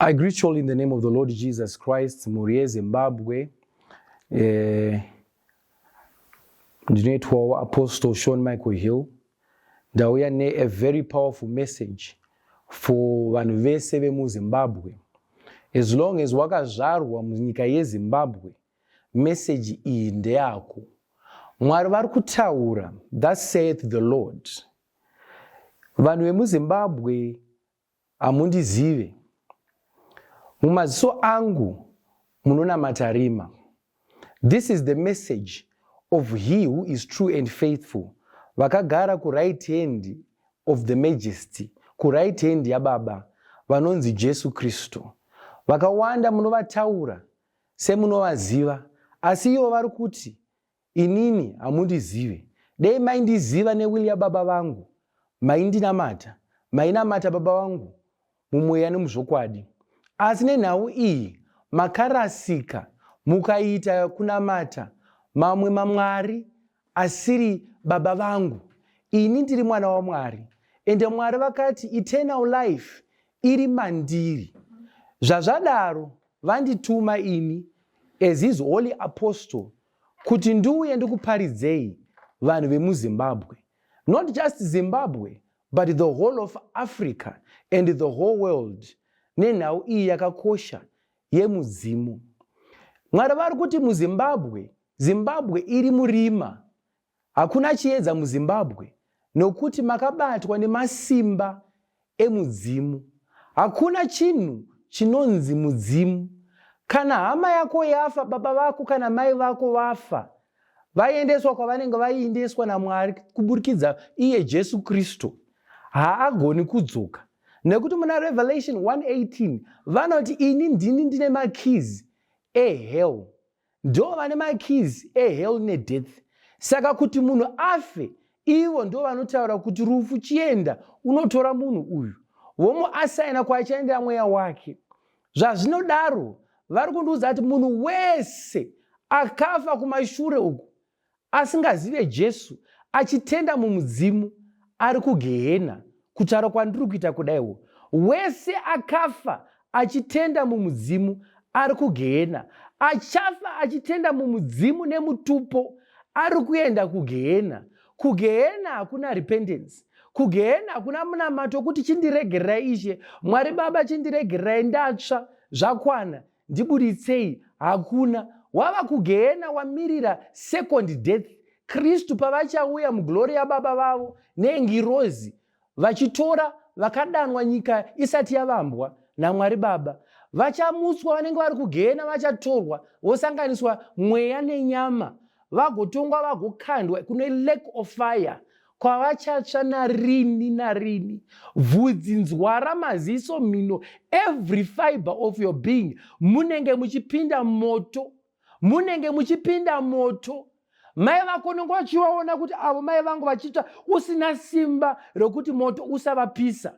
I greet you all in the name of the Lord Jesus Christ. Muri Zimbabwe. Ndinoitwa Apostle Sean Michael Hill. Ndauya a very powerful message for vanhu vese vemuZimbabwe. As long as wakazvarwa munyika yeZimbabwe, message iyi ndeyako. Mwari vari kutaura, thus saith the Lord. Vanhu vemuZimbabwe hamundizive. Mumaziso angu munonamata rima. This is the message of he who is true and faithful. Vakagara ku right hand of the majesty, ku right hand yaBaba, vanonzi Jesu Kristo. Vakawanda munovataura semunovaziva, asi ivo vari kuti inini hamundizive. Dei maindiziva newili yaBaba vangu, maindinamata, mainamata Baba vangu mumweya nemuzvokwadi. Asi nenhau iyi makarasika mukaita kunamata mamwe mamwari asiri Baba vangu. Ini ndiri mwana waMwari, ende Mwari vakati eternal life iri mandiri. Zvazvadaro vandituma ini as his holy apostle kuti ndiuye ndikuparidzei vanhu vemuZimbabwe. Not just Zimbabwe, but the whole of Africa and the whole world. Nenhau iyi yakakosha yemudzimu. Mwari vari kuti muZimbabwe, Zimbabwe iri murima. Hakuna chiedza muZimbabwe nokuti makabatwa nemasimba emudzimu. Hakuna chinhu chinonzi mudzimu. Kana hama yako yafa, baba vako kana mai vako vafa, vaendeswa kwavanenge vaendeswa naMwari kuburikidza iye Jesu Kristo, haagoni kudzoka. Nekuti muna Revelation 1:18 vanoti ini ndine makeys ehell. Ndo vane makeys ehell nedeath. Saka kuti munhu afe, ivo ndo vanotaura kuti rufu chienda unotora munhu uyu womuasaina kwachaenda mweya wake. Zvazvinodaro vari kundiudza kuti munhu wese akafa kumashure uku asingazive Jesu, achitenda mumudzimu, ari kugehena. Kutaura kwandiri kuita kudaiwo, wese akafa achitenda mumudzimu ari kugehena. Achafa achitenda mumudzimu nemutupo ari kuenda kugehena. Kugehena hakuna repentance. Kugehena hakuna munamato kuti chindiregererai Ishe, Mwari Baba chindiregererai, ndatsva, zvakwana, ndibuditsei. Hakuna. Wava kugehena wamirira second death. Kristu pavachauya muglory yaBaba vavo nengirozi vachitora vakadanwa nyika isati yavambwa naMwari Baba, vachamutswa vanenge vari kugehena, vachatorwa vosanganiswa mweya nenyama, vagotongwa vagokandwa kune lake of fire, kwavachatsva narini narini. Bvudzi, nzwara, maziso, mhino, every fiber of your being munenge muchipinda moto, munenge muchipinda moto. Mai vako nenge vachivaona kuti avo mai vangu vachitsva usina simba rokuti moto usavapisa,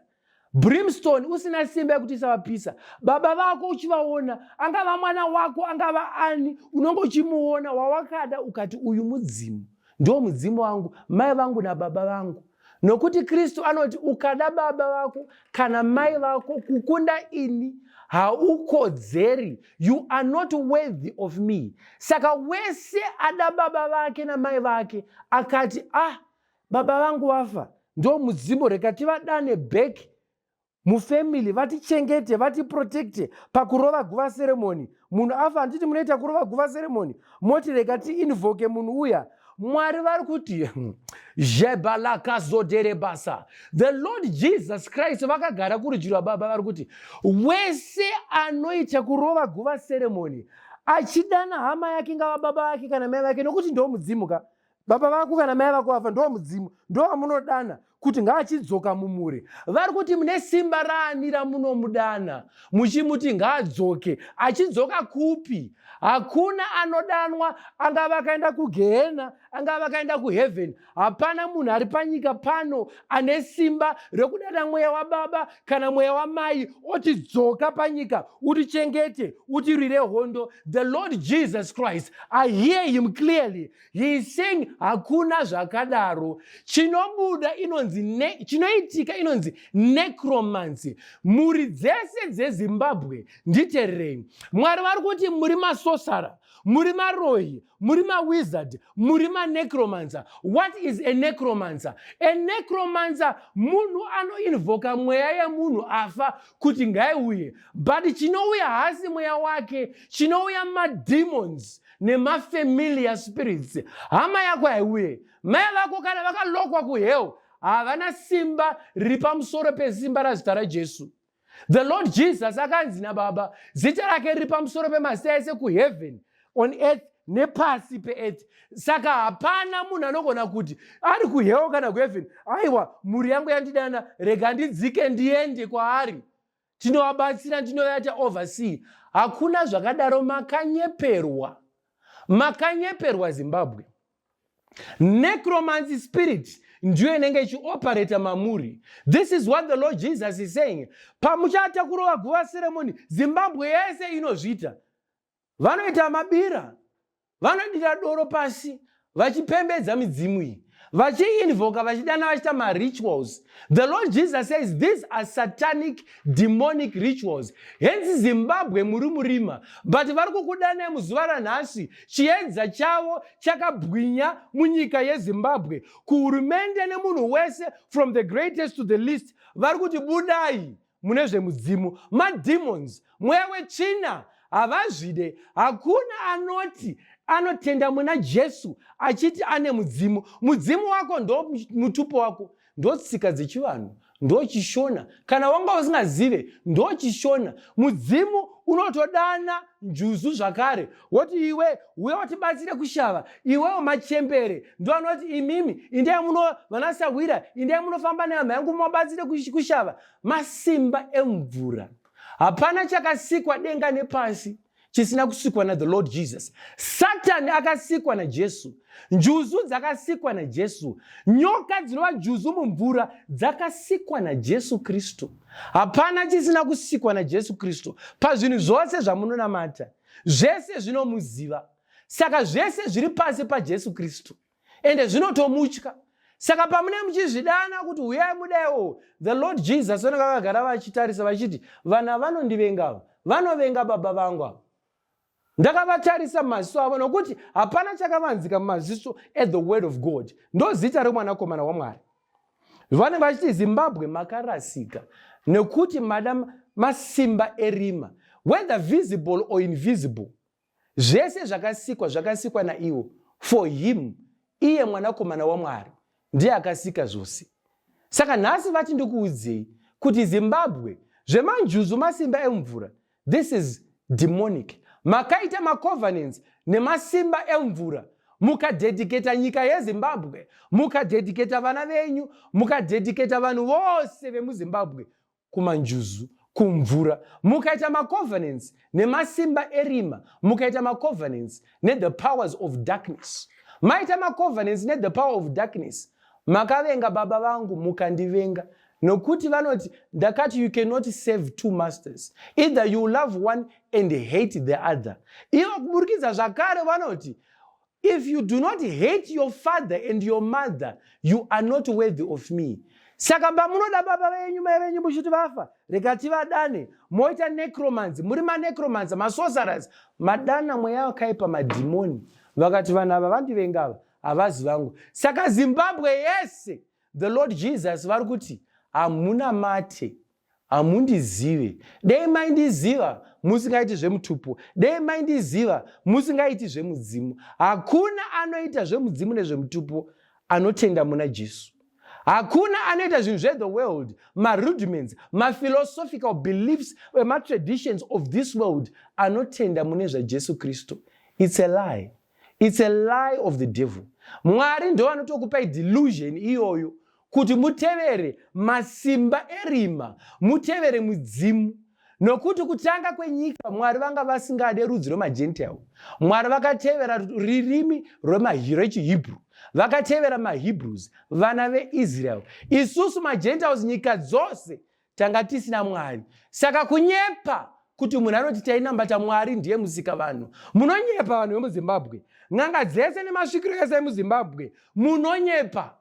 brimstone usina simba yekuti isavapisa. Baba vako uchivaona, angava mwana wako, angava ani, unenge uchimuona wawakada ukati uyu mudzimu, ndo mudzimu wangu, mai vangu nababa vangu. Nokuti Kristu anoti ukada baba vako kana mai vako kukunda ini, haukodzeri, you are not worthy of me. Saka wese ada baba vake na mai vake akati baba vangu vafa, ndo mudzimu, reka tivadane back mufamily, vatichengete, vatiprotecte pakurova guva ceremony. Munhu afa handiti munoita kurova guva ceremony, moti reka tiinvoke munhu uya. Mwari vari kuti jebalakazoderebasa, the Lord Jesus Christ vakagara kurudyi rwaBaba vari kuti wese anoita kurova guva ceremony achidana hama yake, ngava baba vake kana mai vake, nokuti ndo mudzimu ka. Baba vako kana mai vako vafa, ndo mudzimu, ndo vamunodana kuti ngaachidzoka mumuri. Vari kuti mune simba raani ramunomudana muchimuti ngaadzoke. Achidzoka kupi? Hakuna anodanwa, angava akaenda kugehena, angava akaenda kuheaven. Hapana munhu ari panyika pano ane simba rekudana mweya waBaba kana mweya wamai oti dzoka panyika, utichengete, utirwire hondo. The Lord Jesus Christ, I hear him clearly. He is saying hakuna zvakadaro. chinobuda chinoitika inonzi necromancy. Mhuri dzese dzeZimbabwe nditererei. Mwari vari kuti muri masosara, muri maroyi, muri mawizard, muri manecromancer. What is a necromancer? A necromancer munhu anoinvoka mweya yemunhu afa kuti ngaiuye, but chinouya hasi mweya wake, chinouya mademons nemafamiliar spirits. Hama yako haiuye, mai vako kana vakalokwa kuhell havana simba riri pamusoro pesimba razita raJesu. The Lord Jesus akanzi naBaba, zita rake riri pamusoro pemasai ese kuheaven, on earth nepasi peearth. Saka hapana munhu anogona kuti ari kuhell kana kuheaven, aiwa mhuri yangu yandidana, rega ndidzike ndiende kwaari, tinovabatsira, ndinovaita oversee. Hakuna zvakadaro. Makanyeperwa Zimbabwe. Necromancy spirit ndiyo inenge ichioperata mamuri. This is what the Lord Jesus is saying. Pamuchatakura guva ceremony, Zimbabwe yese inozvita. Vanoita mabira, vanodira doro pasi, vachipembedza midzimu iyi, vachiinvoka, vachidana, vachita marituals. The Lord Jesus says these are satanic, demonic rituals. Hence Zimbabwe muri murima, but vari kukudanai muzuva ranhasi. Chiedza chavo chakabwinya munyika yeZimbabwe. Kuhurumende nemunhu wese, from the greatest to the least, vari kuti budai mune zvemudzimu. Mademons, mweya wetsvina, havazvide. Hakuna anoti anotenda muna Jesu achiti ane mudzimu. Mudzimu wako ndo mutupo wako, ndo tsika dzechivanhu, ndo chishona. Kana wanga usingazive, ndo chishona. Mudzimu unotodana njuzu zvakare, woti iwe uye watibatsire kushava, iwewo machembere ndo anoti imimi indai muno vanasawira, indai munofamba nehama yangu mubatsire kushava. Masimba emvura. Hapana chakasikwa denga nepasi chisina kusikwa na the Lord Jesus. Satan akasikwa na Jesu. Njuzu dzakasikwa na Jesu. Nyoka dzinova njuzu mumvura dzakasikwa na Jesu Kristu. Hapana chisina kusikwa na Jesu Kristu. Pazvinhu zvose zvamunonamata, zvese zvinomuziva. Saka zvese zviri pasi paJesu Kristu, ende zvinotomutya. Saka pamune muchizvidana kuti uyai mudaiwo, the Lord Jesus vanenge vakagara vachitarisa vachiti, vana vanondivenga, vanovenga baba vangu ava. Ndakavatarisa maziso avo nokuti hapana chakavanzika mumaziso at the word of God. Ndo zita remwanakomana waMwari. Vanenge vachiti Zimbabwe makarasika nekuti mada masimba erima, whether visible or invisible. Zvese zvakasikwa naiwo. For him, iye mwanakomana waMwari ndiye akasika zvose. Saka nhasi vati ndikuudzei kuti Zimbabwe zvemanjuzu masimba emvura, this is demonic. Makaita macovenants nemasimba emvura, mukadedicata nyika yeZimbabwe, mukadedicata vana venyu, mukadedicata vanhu vose vemuZimbabwe kumanjuzu, kumvura. Mukaita macovenants nemasimba erima, mukaita macovenants the powers of darkness. Maita macovenants the power of darkness. Makavenga baba vangu, mukandivenga. Nokuti vanoti, ndakati you cannot serve two masters. Either you love one and hate the other. Ivo kuburikidza zvakare vanoti, if you do not hate your father and your mother, you are not worthy of me. Saka pamunoda baba venyu mai venyu muchiti vafa, rekati vadane, moita necromancy, muri manecromancer, masorcerers, madana mweya wakaipa madimoni. Vakati vanhu ava vandivengava, havazi vangu. Saka Zimbabwe yese, the Lord Jesus vari kuti, hamuna mate, hamundizive. Dei maindiziva, musingaiti zvemutupo. Dei maindiziva, musingaiti zvemudzimu. Hakuna anoita zvemudzimu nezvemutupo anotenda muna Jesu. Hakuna anoita zvinhu zve the world, rudiments, philosophical beliefs, traditions of this world anotenda mune zvaJesu Kristu. It's a lie. It's a lie of the devil. Mwari ndo anotokupai delusion iyoyo kuti mutevere masimba erima, mutevere mudzimu. Nokuti kutanga kwenyika Mwari vanga vasingade rudzi rwemagentile. Mwari vakatevera ririmi rwechihebrew. Vakatevera maHebrews, vana veIsrael. Isusu magentiles nyika dzose tanga tisina Mwari. Saka kunyepa kuti munhu anoti tainambata Mwari ndiye musika vanhu. Munonyepa vanhu vemuZimbabwe. N'anga dzese nemasvikiro ese emuZimbabwe munonyepa.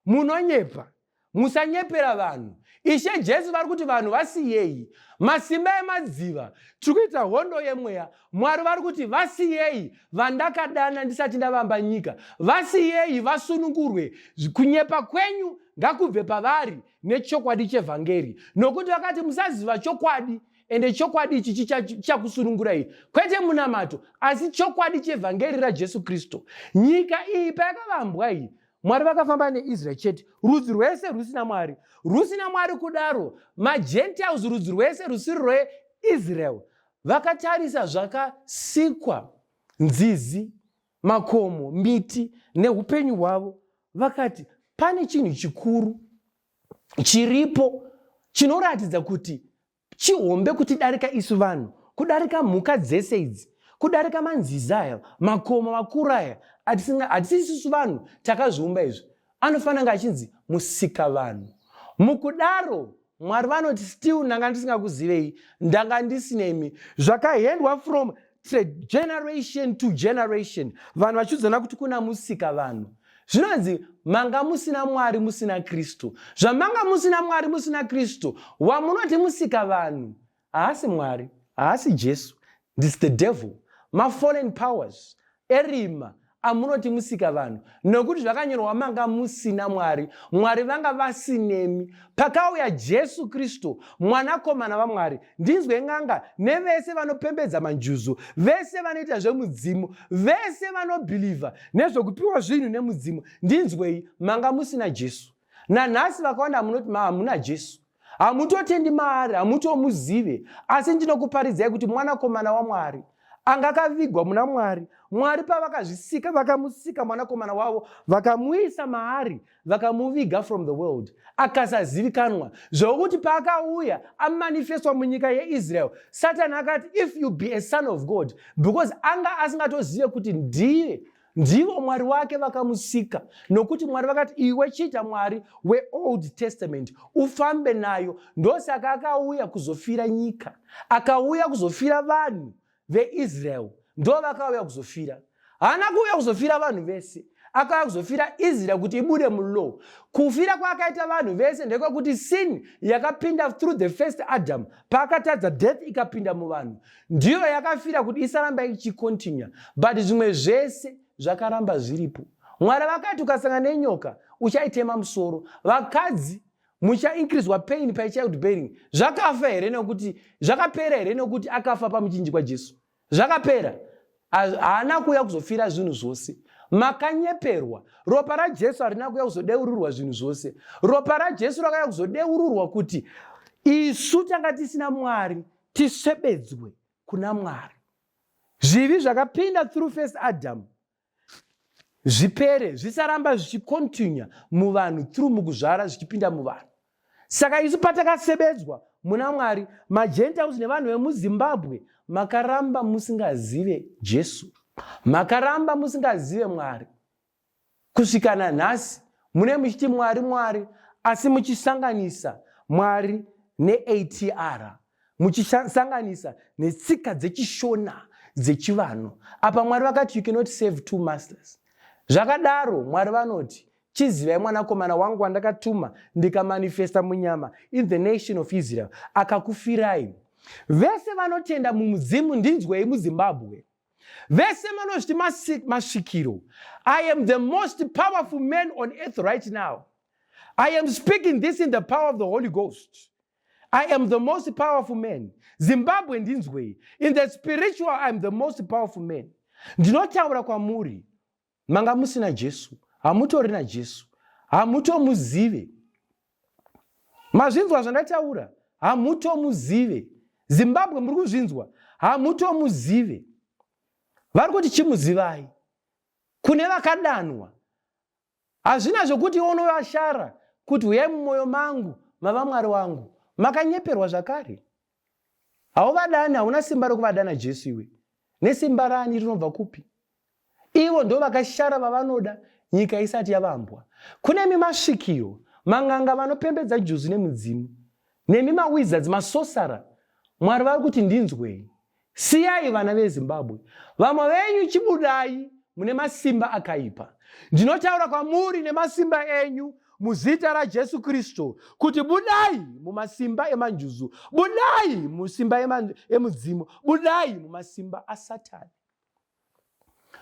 munonyepa, musanyepera vanhu. Ishe Jesu vari kuti vanhu vasiyei masimba emadziva, tiri kuita hondo yemweya. Mwari vari kuti vasiyei vandakadana ndisati ndavamba nyika, vasiyei vasunungurwe, kunyepa kwenyu ngakubve pavari nechokwadi chevhangeri, nokuti vakati musaziva chokwadi, ende chokwadi ichi chichakusunungurai, kwete munamato asi chokwadi chevhangeri raJesu Kristu. Nyika iyi payakavambwa iyi, Mwari vakafamba neIsraeri chete, rudzi rwese rusina Mwari. Rusina Mwari kudaro, maGentiles rudzi rwese rusiri rweIsraeri vakatarisa zvakasikwa, nzizi, makomo, miti neupenyu hwavo, vakati pane chinhu chikuru chiripo chinoratidza kuti chihombe kutidarika isu vanhu, kudarika mhuka dzese idzi, kudarika manzizi aya, makomo makuru aya. Hatisi isusu vanhu takazviumba izvi. Anofanira kunge achinzi musika vanhu. Mukudaro Mwari vanoti still ndanga ndisingakuzivei, ndanga ndisinemi. Zvakaendwa from generation to generation, vanhu vachiudzana kuti kuna musika vanhu. Zvinonzi manga musina Mwari musina Kristu. Zvamanga musina Mwari musina Kristu, wamunoti musika vanhu haasi Mwari, haasi Jesu, this the devil, fallen powers erima amunoti musika vanhu, nokuti zvakanyorwa manga musina Mwari. Mwari vanga vasinemi. Pakauya Jesu Kristu, mwanakomana waMwari, ndinzwe ng'anga nevese vanopembedza manjuzu, vese vanoita zvemudzimu, vese vanobhilivha nezvokupiwa zvinhu nemudzimu, ndinzwei manga musina Jesu. Nanhasi vakawanda munoti hamuna Jesu, hamutotendi maari, hamutomuzive. Asi ndinokuparidzai kuti mwanakomana waMwari anga akavigwa muna Mwari. Mwari pavakazvisika, vakamusika mwanakomana wavo, vakamuisa maari, vakamuviga from the world, akasazivikanwa. Zvokuti paakauya amanifestwa munyika yeIsrael, Satani akati if you be a son of God, because anga asingatozive kuti ndivo Mwari wake, vakamusika. Nokuti Mwari vakati iwe chiita Mwari weOld Testament, ufambe nayo. Ndosaka akauya kuzofira nyika, akauya kuzofira vanhu veIsrael, ndo vakauya kuzofira. Haana kuuya kuzofira vanhu vese, akauya kuzofira Israel kuti ibude mulo. Kufira kwakaita vanhu vese ndekwekuti sin yakapinda through the first Adam, paakatadza death ikapinda muvanhu, ndiyo yakafira kuti isaramba ichikontinua. But zvimwe zvese zvakaramba zviripo. Mwari vakati ukasangana nenyoka uchaitema musoro, vakadzi muchainkrizwa pain pachildbearing. Zvakafa here nekuti zvakapera here nekuti akafa pamuchinjikwa Jesu? Zvakapera. Haana kuuya kuzofira zvinhu zvose. Makanyeperwa. Ropa raJesu harina kuuya kuzodeururwa zvinhu zvose. Ropa raJesu rakauya kuzodeururwa kuti isu tanga tisina Mwari tisvebedzwe kuna Mwari. Zvivi zvakapinda through first Adam zvipere, zvisaramba zvichikontinua muvanhu through mukuzvara zvichipinda muvanhu. Saka isu patakasebedzwa muna Mwari, maGentiles nevanhu vemuZimbabwe, makaramba musingazive Jesu, makaramba musingazive Mwari. Kusvika nanhasi mune muchiti Mwari Mwari, asi muchisanganisa Mwari neATR, muchisanganisa netsika dzechishona dzechivanhu. Apa Mwari vakati you cannot save two masters. Zvakadaro Mwari vanoti chizivai mwanakomana wangu wandakatuma ndikamanifesta munyama in the nation of Israel, akakufirai. Vese vanotenda mumudzimu ndinzwei muZimbabwe. Vese vanozviti masvikiro. I am the most powerful man on earth right now. I am speaking this in the power of the Holy Ghost. I am the most powerful man. Zimbabwe ndinzwei. In the spiritual I am the most powerful man. Ndinotaura kwamuri, manga musina Jesu, hamutori naJesu, hamutomuzive. Mazvinzwa zvandataura, hamutomuzive. Zimbabwe muri kuzvinzwa, hamutomuzive. Vari kuti chimuzivai. Kune vakadanwa. Hazvina zvokuti unovashara kuti uyai mumwoyo mangu mava Mwari wangu. Makanyeperwa zvakare. Hauvadani, hauna simba rokuvadana Jesu iwe. Nesimba rani rinobva kupi? Ivo ndo vakashara vavanoda nyika isati yavambwa. Kune mimasvikiro, mang'anga vanopembedza Njuzu nemudzimu, nemimawizards, masosara. Mwari vari kuti ndinzwei. Siyai vana veZimbabwe. Vamwe venyu chibudai mune masimba akaipa. Ndinotaura kwamuri nemasimba enyu, muzita raJesu Kristu kuti budai mumasimba emanjuzu, budai musimba emudzimu, budai mumasimba aSatani.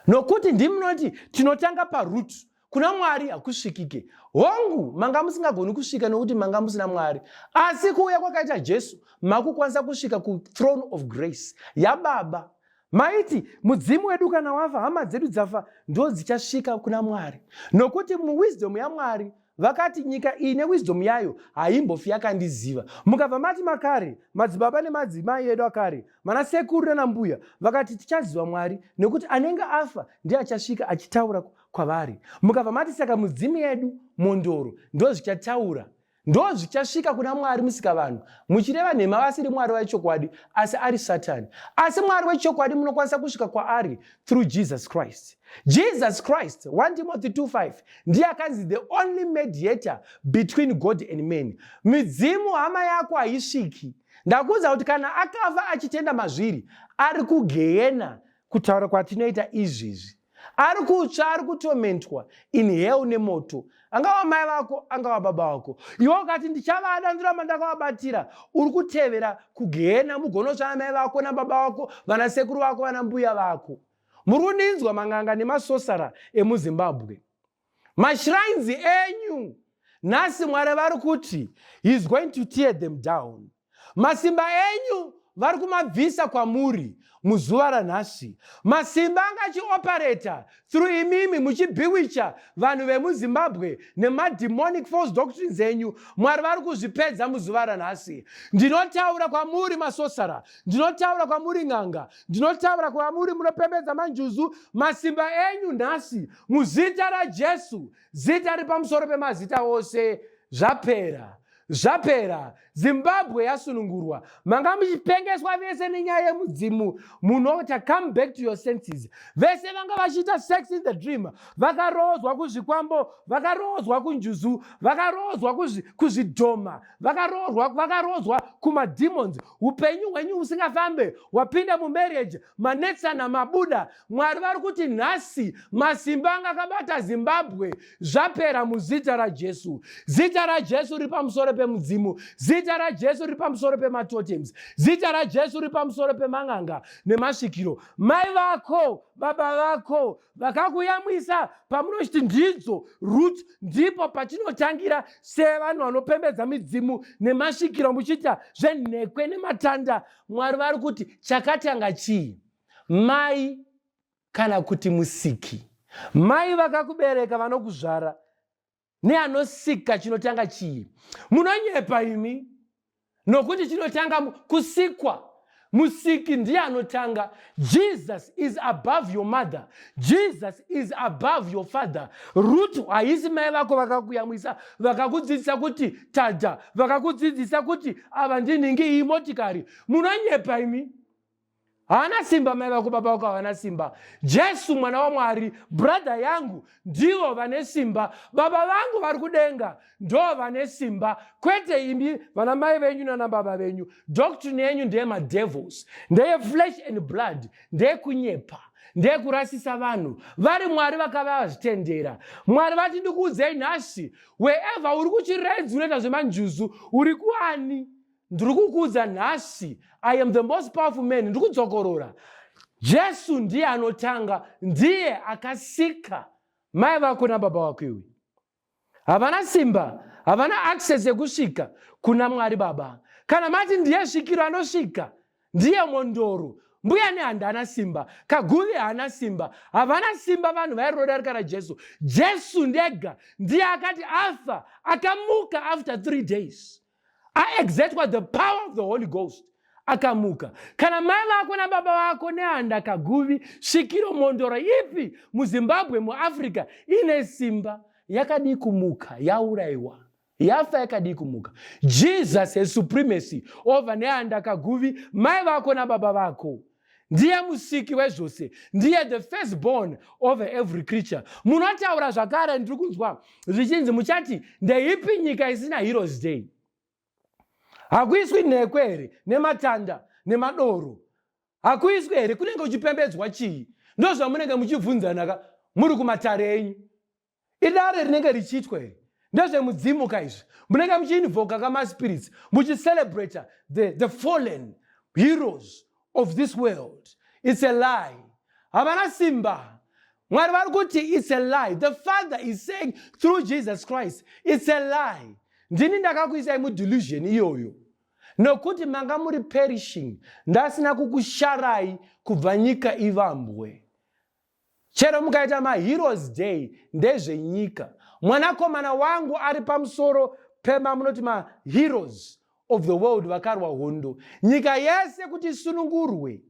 Nokuti ndimunoti tinotanga parutu, kuna Mwari hakusvikike. Hongu manga musingagoni kusvika nokuti manga musina Mwari, asi kuuya kwakaita Jesu makukwanisa kusvika ku throne of grace yaBaba. Maiti mudzimu wedu kana wafa, hama dzedu dzafa, ndo dzichasvika kuna Mwari. Nokuti muwisdom yaMwari vakati nyika ine wisdom yayo haimbofi yakandiziva. Mukabva mati makare, madzibaba nemadzimai edu akare, mana sekuru nambuya, vakati tichaziva Mwari nekuti anenge afa ndiye achasvika achitaura kwavari. Mukabva mati saka mudzimu yedu Mhondoro ndo zvichataura, ndo zvichasvika kuna Mwari musikavanhu, muchireva nhema vasiri Mwari wechokwadi asi ari Satani. Asi Mwari wechokwadi munokwanisa kusvika kwaari through Jesus Christ. Jesus Christ, 1 Timothy 2:5, ndiye akanzi the only mediator between God and men. Midzimu hama yako haisviki. Ndakuudza kuti kana akafa achitenda mazviri, ari kugehena, kutaura kwatinoita izvizvi. Ari kutsva, ari kutomentwa in hell nemoto. Angava mai vako, angava baba vako. Iwe ukati ndichavada ndiramba ndakavabatira, uri kutevera kugehena, mugonotsva mai vako nababa vako, vanasekuru vako, vanambuya vako. Muri kudinzwa manganga nemasosara emuZimbabwe. Mashrines enyu, nhasi Mwari vari kuti he is going to tear them down. Masimba enyu vari kumabvisa kwamuri muzuva ranhasi. Masimba angachioperata through imimi muchibhiwicha vanhu vemuZimbabwe nemademonic false doctrines enyu, Mwari vari kuzvipedza muzuva ranhasi. Ndinotaura kwamuri masosara, ndinotaura kwamuri n'anga, ndinotaura kwamuri munopembedza manjuzu, masimba enyu nhasi muzita raJesu, zita ripamusoro pemazita ose, zvapera. Zvapera. Zimbabwe yasunungurwa. Manga muchipengeswa vese nenyaya yemudzimu, munota come back to your senses. Vese vanga vachita sex in the dream, vakarozwa kuzvikwambo, vakarozwa kunjuzu, vakarozwa kuzvidhoma, vakarozwa kumademons. Upenyu hwenyu usingafambe, wapinda mumarriage, manetsana mabuda. Mwari vari kuti nhasi masimba anga akabata Zimbabwe zvapera muzita raJesu. Zita raJesu riri pamusoro pemudzimu, zita raJesu riri pamusoro pematotems, zita raJesu riri pamusoro pemang'anga nemasvikiro. Mai vako, baba vako vakakuyamwisa pamunochiti ndidzo root, ndipo patinotangira sevanhu vanopembedza midzimu nemasvikiro muchiita zvenhekwe nematanda. Mwari vari kuti chakatanga chii? Mai kana kuti musiki? Mai vakakubereka vanokuzvara neanosika chinotanga chii? Munonyepa imi nokuti chinotanga kusikwa. Musiki ndiye anotanga. Jesus is above your mother. Jesus is above your father. Root haisi mai vako vakakuyamwisa, vakakudzidzisa kuti tada, vakakudzidzisa kuti ava ndinhingi iyi motikari. Munonyepa imi. Haana simba mai vako, baba vako havana simba. Jesu mwana waMwari, brother yangu, ndivo vane simba. Baba vangu vari kudenga ndo vane simba. Kwete imi vana mai venyu nana baba venyu. Doctrine yenyu ndeye madevils, ndeye flesh and blood, ndeye kunyepa, ndeye kurasisa vanhu. Vari Mwari vakavazvitendera. Mwari vati ndikuudzei nhasi, wherever uri kuchiredzi unoita zvemanjuzu, uri kuani? Ndiri kukuudza nhasi, I am the most powerful man. Ndiri kudzokorora. Jesu ndiye anotanga, ndiye akasika mai vako nababa vako. Iwe havana simba, havana access yekusvika kuna Mwari Baba. Kana mati ndiye svikiro anosvika, ndiye Mhondoro. Mbuya nehanda hana simba, Kaguvi hana simba, havana simba vanhu vairodarika naJesu. Jesu ndega ndiye akati afa akamuka after 3 days. I exert what the power of the Holy Ghost. Akamuka. Kana mai vako na baba vako nehanda, Kaguvi, svikiro, Mhondoro ipi muZimbabwe, muAfrica ine simba, yakadi kumuka, yauraiwa, yafa yakadi kumuka. Jesus has supremacy over nehanda, Kaguvi, mai vako na baba vako. Ndiye musiki wezvose, ndiye the firstborn over every creature. Munotaura zvakare, ndiri kunzwa zvichinzi muchati ndeipi nyika isina Heroes Day? Hakuiswi nhekwe here nematanda nemadoro? Hakuiswi here? Kunenge kuchipembedzwa chii? Ndozvamunenge muchibvunzana muri kumatare enyu. Idare rinenge richiitwa here. ndezvemudzimu kaizvi munenge muchiinvoka kamaspirits muchicelebrate the fallen heroes of this world. It's a lie. Havana simba. Mwari vari kuti it's a lie. The Father is saying through Jesus Christ, it's a lie. Ndini ndakakuisai mudelusion iyoyo. Nokuti manga muri perishing. Ndasina kukusharai kubva nyika ivambwe. Chero mukaita maheroes day ndezvenyika. Mwanakomana wangu ari pamusoro pema munoti maheroes of the world vakarwa hondo. Nyika yese kuti isunungurwe.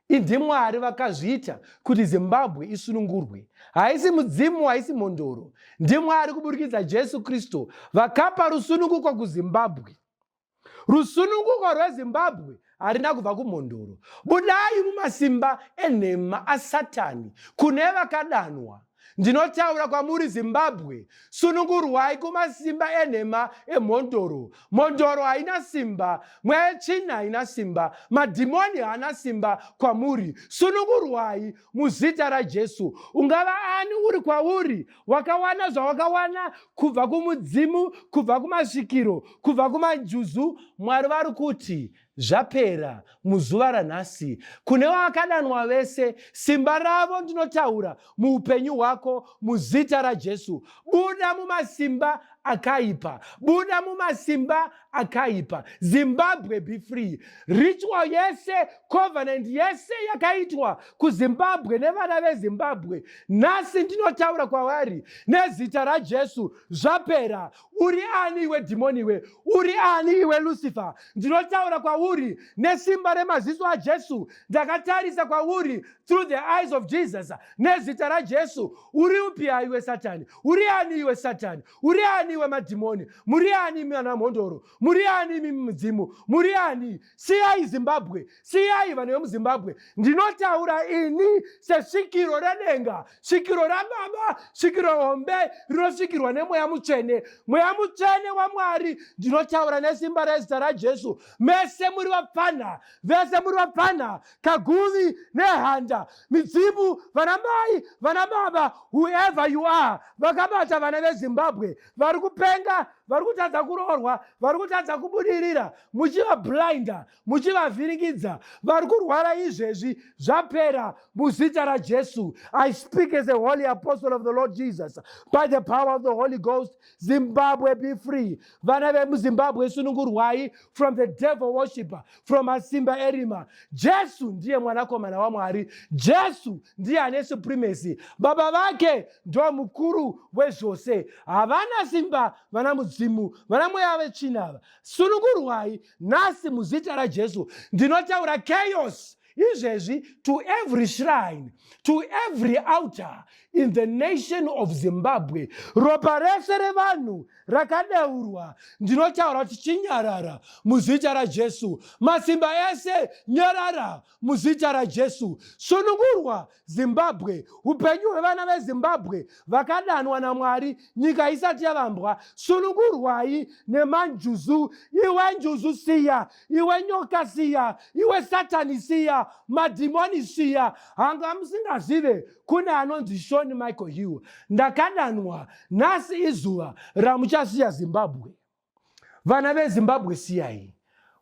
IndiMwari vakazviita kuti Zimbabwe isunungurwe. Haisi mudzimu, haisi Mhondoro. NdiMwari kuburikidza Jesu Kristo vakapa rusununguko kuZimbabwe. Rusununguko rweZimbabwe harina kubva kuMhondoro. Budai mumasimba enhema aSatani kune vakadanwa. Ndinotaura kwamuri Zimbabwe, sunungurwai kumasimba enhema eMhondoro. Mhondoro haina simba, mwechina haina simba, madhimoni haana simba kwamuri. Sunungurwai muzita raJesu. Ungava ani uri kwauri, wakawana zvawakawana kubva kumudzimu, kubva kumasvikiro, kubva kumaNjuzu. Mwari vari kuti zvapera muzuva ranhasi. Kune vakadanwa vese, simba ravo ndinotaura muupenyu hwako muzita raJesu. Buda mumasimba akaipa. Buda mumasimba akaipa. Zimbabwe be free. Ritual yese, covenant yese yakaitwa kuZimbabwe nevana veZimbabwe. Nhasi ndinotaura kwavari nezita raJesu. Zvapera. Uri ani iwe dhimoni iwe? Uri ani iwe Lucifer? Ndinotaura kwauri nesimba remaziso aJesu. Ndakatarisa kwauri through the eyes of Jesus. Nezita raJesu. Uri upi iwe Satani? Uri ani iwe Satani? Uri ani iwe madhimoni? Muri ani mwana Mhondoro? Muri ani mudzimu? Muri ani? Siyai Zimbabwe. Siyai vanhu vemuZimbabwe. Ndinotaura ini sesvikiro redenga, svikiro rababa, svikiro hombe rinosvikirwa nemweya mutsvene. Mweya mutsvene waMwari. Ndinotaura nesimba rezita raJesu. Mese muri vapfana, vese muri vapfana, kaguvi nehanda, midzimu, vanamai, vanababa, whoever you are, vakabata vana veZimbabwe, vari kupenga, vari kutadza kuroorwa, vari kutadza kubudirira, muchivablinda, muchivavhiringidza, vari kurwara izvezvi, zvapera muzita raJesu. I speak as a holy apostle of the Lord Jesus. By the power of the Holy Ghost, Zimbabwe be free. Vana vemuZimbabwe sunungurwai from the devil worshiper, from Asimba Erima. Jesu ndiye mwanakomana waMwari. Jesu ndiye ane supremacy. Baba vake ndo mukuru wezvose. Havana simba vana mudzimu, vana mweya vechinava. Sunungurwai nhasi muzita raJesu. Ndinotaura chaos izvezvi to every shrine, to every altar in the nation of Zimbabwe. Ropa rese revanhu rakadeurwa. Ndinotaura kuti chinyarara muzita raJesu. Masimba ese nyarara muzita raJesu. Sunungurwa Zimbabwe. Upenyu hwevana veZimbabwe vakadanwa naMwari nyika isati yavambwa. Sunungurwai nemanjuzu. Iwe njuzu siya, iwe nyoka siya, iwe Satani siya, madhimoni siya. Hanga musingazive kune anonzi Shoni Michael Hill. Ndakadanwa nhasi izuva ramuchasiya Zimbabwe. Vana veZimbabwe siyai.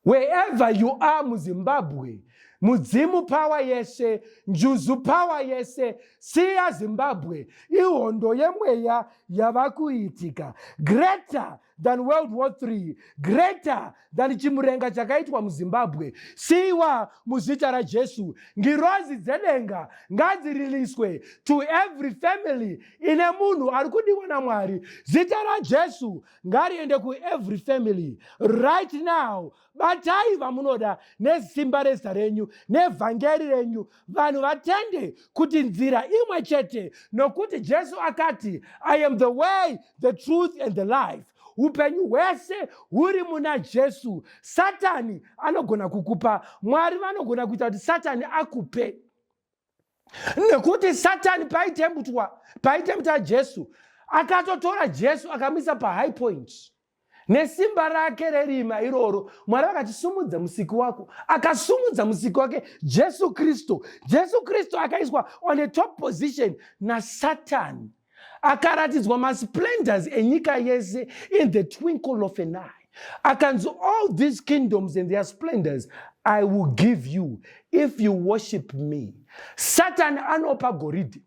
Wherever you are muZimbabwe, mudzimu power yese, Njuzu power yese, siya Zimbabwe. Ihondo yemweya yavakuitika. Greater than World War III, greater than chimurenga chakaitwa muZimbabwe. Siwa muzita raJesu. Ngirozi dzedenga ngadziriliswe to every family ine munhu ari kudiwa naMwari. Zita raJesu ngariende ku every family right now. Batai vamunoda nesimba rezita renyu, nevhangeri renyu. Vanhu vatende kuti nzira imwe chete, nokuti Jesu akati, I am the way, the truth and the life. Upenyu hwese huri muna Jesu. Satani anogona kukupa, Mwari vanogona kuita kuti Satani akupe. Nekuti Satani paitembutwa Jesu, akatotora Jesu akamisa high point. Nesimba rake rerima iroro, Mwari vakachisumudza musiki wako. Akasumudza musiki wake Jesu Kristo. Jesu Kristo akaiswa on a top position na Satani. Akaratidzwa masplendors enyika yese in the twinkle of an eye. Akanzi, all these kingdoms and their splendors I will give you if you worship me. Satan anopa goridhe.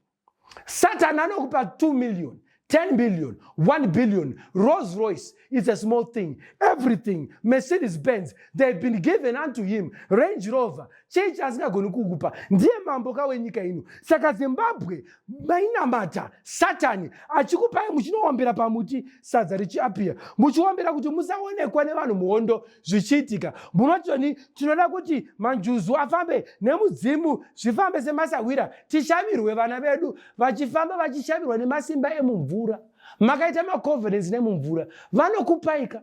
Satan anokupa 2 million, 10 billion, 1 billion. Rolls Royce is a small thing. Everything, Mercedes Benz, they've been given unto him. Range Rover, church asingagoni kukupa. Ndiye mambo kawenyika inu. Saka Zimbabwe, mainamata, Satan, achikupa muchinoambira pamuti, sadza richiapia. Muchiambira kuti musaonekwa nevanhu muhondo zvichiitika. Munotoni tinoda kuti manjuzu afambe nemudzimu zvifambe semasawira. Tishavirwe vana vedu vachifamba vachishavirwa nemasimba emumvura. Makaita maconference nemumvura vanokupaika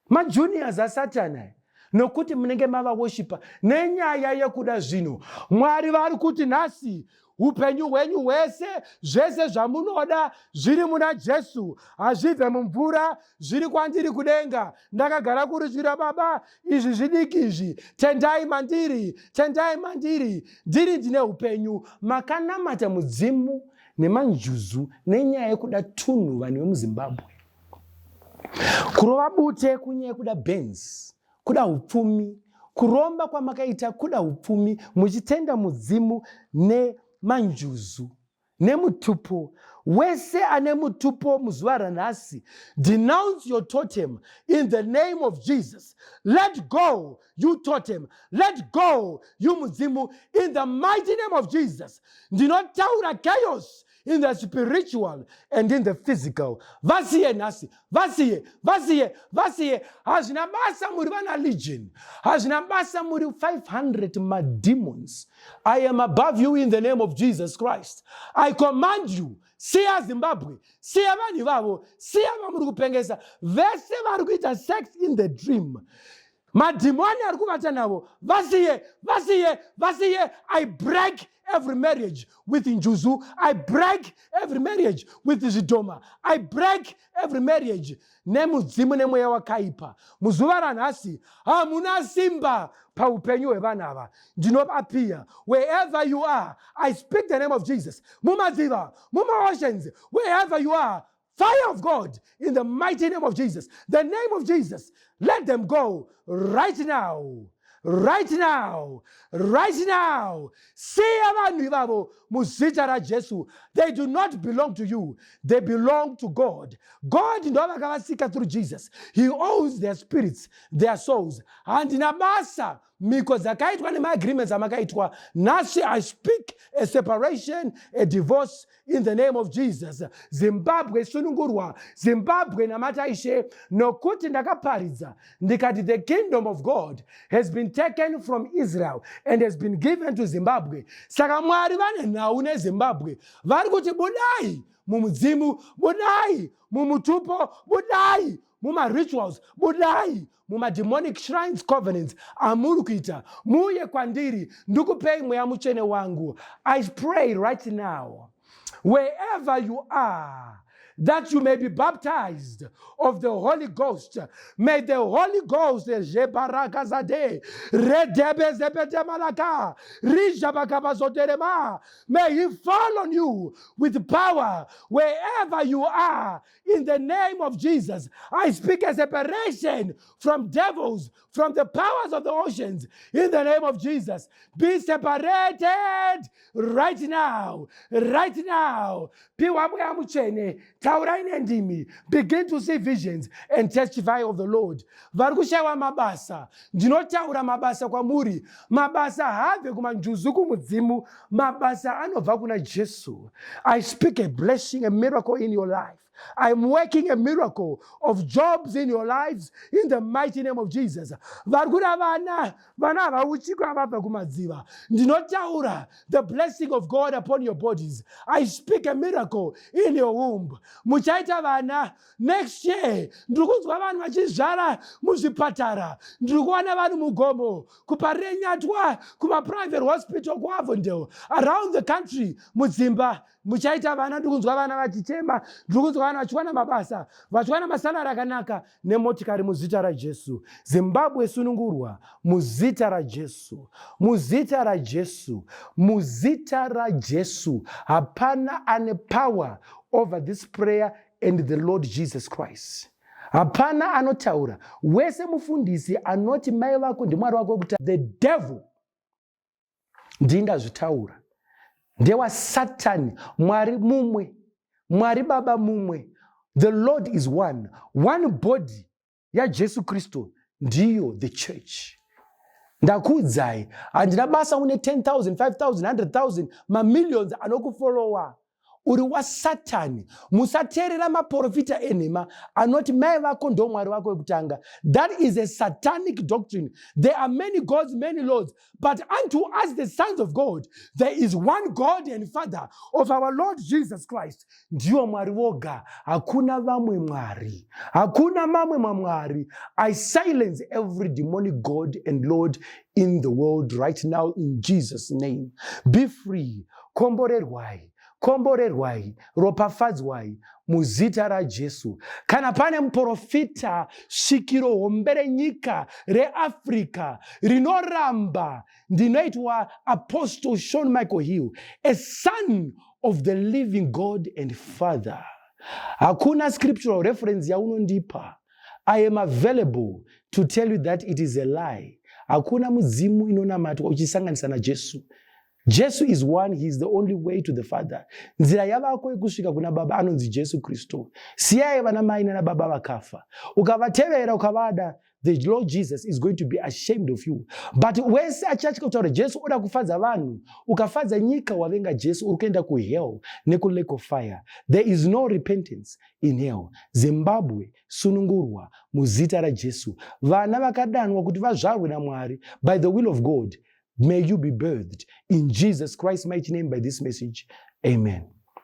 majuniors asatana nokuti munenge mava worshipa nenyaya yekuda zvino. Mwari vari kuti nhasi upenyu hwenyu hwese zvese zvamunoda zviri muna Jesu, hazvibve mumvura, zviri kwandiri kudenga. Ndakagara kurudzira Baba, izvi zvidiki izvi, tendai mandiri, tendai mandiri, ndiri ndine upenyu. Makanamata mudzimu nemanjuzu nenyaya yekuda tunhu vanhu vemuZimbabwe. Kurova bute kunyaya yekuda Benz, kuda upfumi, kuromba kwamakaita kuda upfumi, muchitenda mudzimu nemanjuzu nemutupo. Wese ane mutupo muzuva ranhasi, denounce your totem in the name of Jesus. Let go, you totem. Let go, you mudzimu, in the mighty name of Jesus. Ndinotaura chaos in the spiritual and in the physical. Vasiye nasi, vasiye, vasiye, vasiye. Hazvina basa muri vana legion. Hazvina basa muri 500 mademons. I am above you in the name of Jesus Christ. I command you, siya Zimbabwe, siya vanhu vavo, siya vamuri kupengesa, vese vari kuita sex in the dream. Madimoni ari kuvata navo, vasiye, vasiye, vasiye. I break every marriage with Njuzu. I break every marriage with Zidoma. I break every marriage nemudzimu nemweya wakaipa. Muzuva ranhasi hamuna simba paupenyu hwevana ava. Ndinovapiya, wherever you are, I speak the name of Jesus. Mumadziva, mumaoceans, wherever you are, fire of God in the mighty name of Jesus. The name of Jesus. Let them go right now. Right now, right now. Siya vanhu ivavo muzita raJesu. They do not belong to you. They belong to God. God ndovakavasika through Jesus. He owns their spirits, their souls. Handina basa miko dzakaitwa nemaagreements amakaitwa. Nasi I speak a separation, a divorce in the name of Jesus. Zimbabwe sunungurwa. Zimbabwe namataishe. Nokuti ndakaparidza ndikati the kingdom of God has been taken from Israel and has been given to Zimbabwe. Saka Mwari vane nhau neZimbabwe. Vari kuti budai mumudzimu, budai mumutupo, budai muma rituals, budai muma demonic shrines, covenants amuri kuita. Muye kwandiri ndikupei mweya mutsvene wangu. I pray right now, wherever you are, that you may be baptized of the Holy Ghost. May the Holy Ghost, may He fall on you with power wherever you are. In the name of Jesus, I speak a separation from devils, from the powers of the oceans. In the name of Jesus, be separated right now, right now. Begin to see visions and testify of the Lord. Varkushawa mabasa. Ndinotaura mabasa kwamuri. Mabasa have kumanjuzu kumudzimu. Mabasa anobva kuna Jesu. I speak a blessing, a miracle in your life. I'm working a miracle of jobs in your lives in the mighty name of Jesus. Ndinotaura the blessing of God upon your bodies. I speak a miracle in your womb. Muchaita vana next year. Ndirikunzwa vanhu vachizvara muzvipatara. Ndirikuona vanhu mugomo kuparenyatwa kuma-private hospital kuAvondale around the country. Mudzimba muchaita vana. Ndirikunzwa vana vachichema. Ndirikunzwa vana vachiwana mabasa, vachiwana masalari akanaka nemotikari muzita raJesu. Zimbabwe sunungurwa muzita raJesu, muzita raJesu, muzita raJesu. Hapana ane power over this prayer and the Lord Jesus Christ. Hapana anotaura. Wese mufundisi anoti mai vako ndimwari wako kuti the devil ndindazvitaura. Ndewa Satani, mwari mumwe, mwari baba mumwe. The Lord is one. One body ya Jesu Kristo ndiyo the church. Ndakudzai, handina basa une 10,000, 5,000, 100,000, millions anokufollowa. Uri wa Satani. Musateerera maprofita enhema anoti mai vako ndo mwari wako wekutanga. That is a satanic doctrine. There are many gods, many lords, but unto us the sons of God, there is one God and Father of our Lord Jesus Christ. Ndiyo mwari woga. Hakuna vamwe mwari. Hakuna mamwe mwari. I silence every demonic God and Lord in the world right now in Jesus' name. Be free. Komborerwai. Komborerwai, ropafadzwai, muzita raJesu. Kana pane muprofita svikiro hombere nyika reAfrica rinoramba ndinoitwa Apostle Sean Michael Hill, a son of the living God and Father. Hakuna scriptural reference yaunondipa. I am available to tell you that it is a lie. Hakuna muzimu inonamatwa uchisanganisa na Jesu. Jesu is one, he is the only way to the Father. Nzira yavako yekusvika kuna baba anonzi Jesu Kristo. Siyai vana mai nana baba vakafa. Ukavatevera ukavada, the Lord Jesus is going to be ashamed of you. But wese achachika kutaura Jesu oda kufadza vanhu, ukafadza nyika wavenga Jesu, urikuenda kuhell neku lake of fire. There is no repentance in hell. Zimbabwe sunungurwa muzita raJesu. Vana vakadanwa kuti vazvarwe naMwari by the will of God. May you be birthed in Jesus Christ's mighty name by this message. Amen.